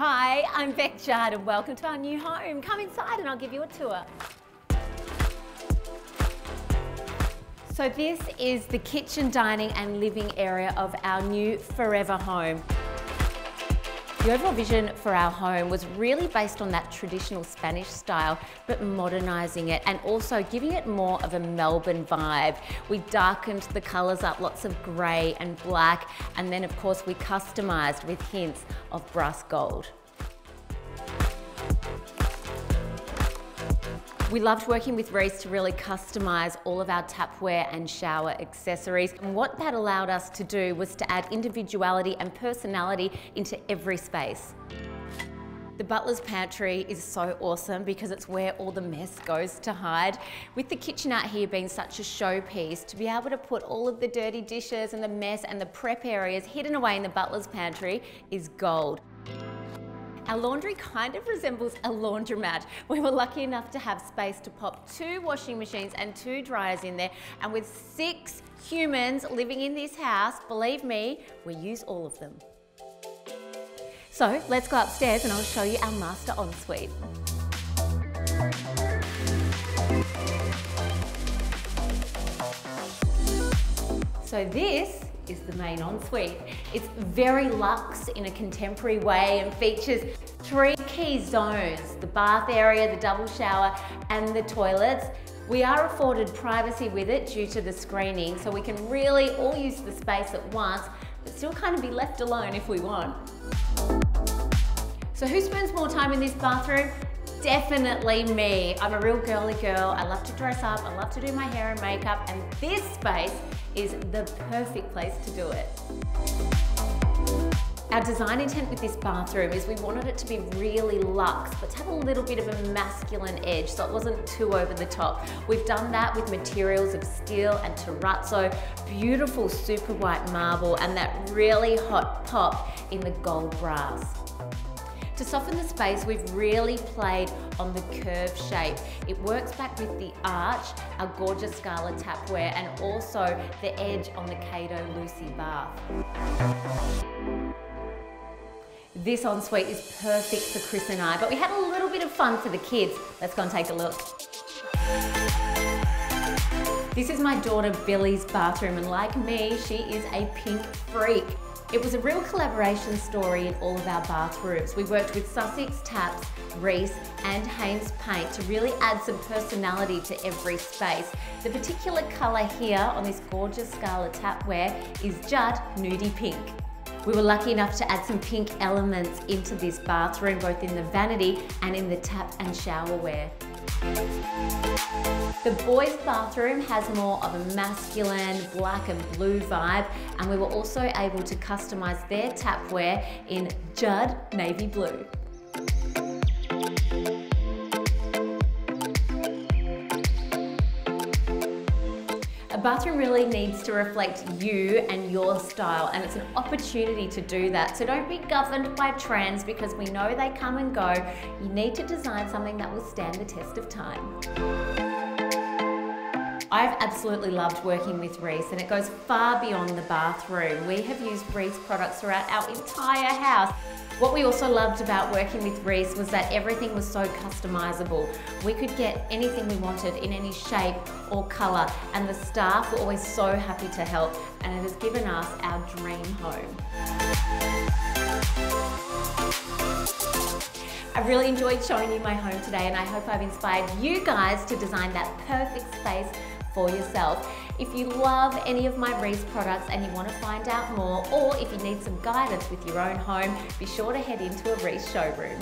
Hi, I'm Rebecca Judd and welcome to our new home. Come inside and I'll give you a tour. So this is the kitchen, dining and living area of our new forever home. The overall vision for our home was really based on that traditional Spanish style, but modernising it and also giving it more of a Melbourne vibe. We darkened the colours up, lots of grey and black, and then of course we customised with hints of brass gold. We loved working with Reese to really customise all of our tapware and shower accessories. And what that allowed us to do was to add individuality and personality into every space. The Butler's Pantry is so awesome because it's where all the mess goes to hide. With the kitchen out here being such a showpiece, to be able to put all of the dirty dishes and the mess and the prep areas hidden away in the Butler's Pantry is gold. Our laundry kind of resembles a laundromat. We were lucky enough to have space to pop 2 washing machines and 2 dryers in there, and with 6 humans living in this house, believe me, we use all of them. So let's go upstairs and I'll show you our master ensuite. So this is the main ensuite. It's very luxe in a contemporary way and features 3 key zones: the bath area, the double shower and the toilets. We are afforded privacy with it due to the screening, so we can really all use the space at once, but still kind of be left alone if we want. So who spends more time in this bathroom? Definitely me. I'm a real girly girl. I love to dress up, I love to do my hair and makeup, and this space is the perfect place to do it. Our design intent with this bathroom is we wanted it to be really luxe, but to have a little bit of a masculine edge so it wasn't too over the top. We've done that with materials of steel and terrazzo, beautiful super white marble, and that really hot pop in the gold brass. To soften the space, we've really played on the curved shape. It works back with the arch, our gorgeous Scala tapware, and also the edge on the Cato Lucy bath. This ensuite is perfect for Chris and I, but we had a little bit of fun for the kids. Let's go and take a look. This is my daughter Billy's bathroom, and like me, she is a pink freak. It was a real collaboration story in all of our bathrooms. We worked with Sussex Taps, Reese and Haynes Paint to really add some personality to every space. The particular colour here on this gorgeous Scala tapware is Judd Nudie Pink. We were lucky enough to add some pink elements into this bathroom, both in the vanity and in the tap and showerware. The boys' bathroom has more of a masculine black and blue vibe, and we were also able to customise their tapware in Judd Navy Blue. A bathroom really needs to reflect you and your style, and it's an opportunity to do that. So don't be governed by trends because we know they come and go. You need to design something that will stand the test of time. I've absolutely loved working with Reese, and it goes far beyond the bathroom. We have used Reese products throughout our entire house. What we also loved about working with Reese was that everything was so customisable. We could get anything we wanted in any shape or colour, and the staff were always so happy to help, and it has given us our dream home. I've really enjoyed showing you my home today, and I hope I've inspired you guys to design that perfect space for yourself. If you love any of my Reese products and you want to find out more, or if you need some guidance with your own home, be sure to head into a Reese showroom.